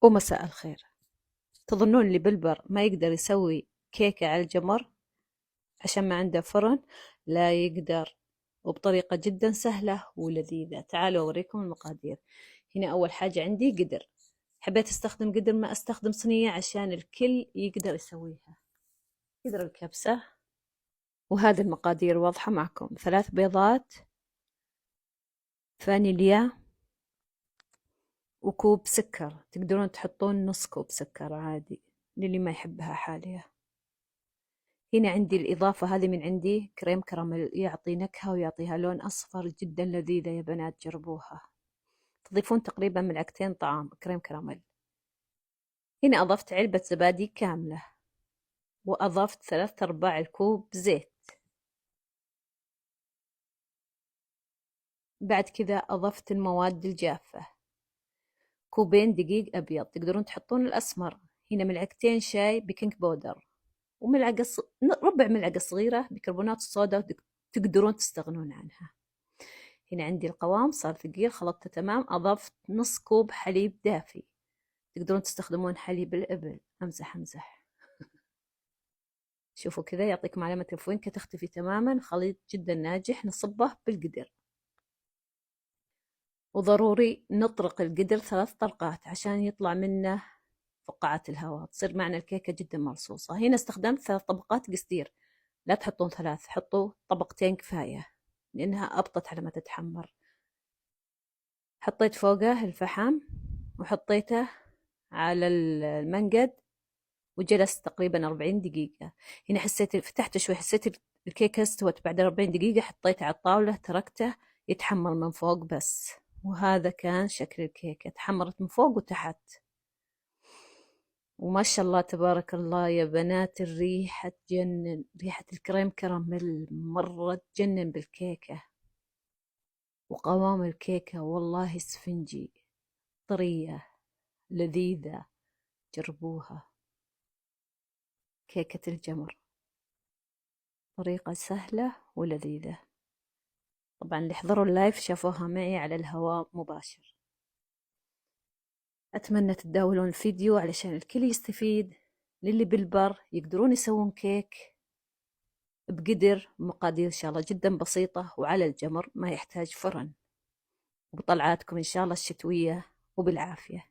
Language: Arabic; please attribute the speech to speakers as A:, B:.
A: ومساء الخير. تظنون اللي بالبر ما يقدر يسوي كيكة على الجمر عشان ما عنده فرن؟ لا يقدر، وبطريقة جدا سهلة ولذيذة. تعالوا أوريكم المقادير. هنا أول حاجة عندي قدر، حبيت استخدم قدر ما استخدم صينية عشان الكل يقدر يسويها. قدر الكبسة، وهذه المقادير واضحة معكم: 3 بيضات، فانيليا، وكوب سكر. تقدرون تحطون نص كوب سكر عادي للي ما يحبها حالية. هنا عندي الإضافة هذه من عندي كريم كراميل، يعطي نكهة ويعطيها لون أصفر جدا لذيذة. يا بنات جربوها. تضيفون تقريبا ملعقتين طعام كريم كراميل. هنا أضفت علبة زبادي كاملة، وأضفت 3/4 الكوب زيت. بعد كذا أضفت المواد الجافة: كوبين دقيق أبيض، تقدرون تحطون الأسمر. هنا ملعقتين شاي بيكنج بودر، وملعقة ربع ملعقة صغيرة بيكربونات الصودا، تقدرون تستغنون عنها. هنا عندي القوام صار ثقيل، خلطته تمام. أضفت نص كوب حليب دافي، تقدرون تستخدمون حليب الإبل. أمزح. شوفوا كذا يعطيكم علامة الفوينكة تختفي تماما. خليط جدا ناجح. نصبه بالقدر، وضروري نطرق القدر 3 طرقات عشان يطلع منه فقاعات الهواء، تصير معنا الكيكة جدا مرصوصة. هنا استخدمت 3 طبقات قصدير، لا تحطون 3، حطوا طبقتين كفاية لأنها أبطت على ما تتحمر. حطيت فوقه الفحم وحطيته على المنقد، وجلست تقريبا 40 دقيقة. هنا حسيت، فتحت شوي، حسيت الكيكة استوت. بعد 40 دقيقة حطيته على الطاولة، تركته يتحمر من فوق بس. وهذا كان شكل الكيكة، تحمرت من فوق وتحت. وما شاء الله تبارك الله يا بنات، الريحة تجنن، ريحة الكريم كراميل مرة تجنن بالكيكة. وقوام الكيكة والله اسفنجي، طرية لذيذة. جربوها. كيكة الجمر طريقة سهلة ولذيذة. طبعا اللي حضروا اللايف شافوها معي على الهواء مباشر. أتمنى تتداولون الفيديو علشان الكل يستفيد. للي بالبر يقدرون يسوون كيك بقدر، مقادير إن شاء الله جدا بسيطة، وعلى الجمر ما يحتاج فرن. وبطلعاتكم إن شاء الله الشتوية وبالعافية.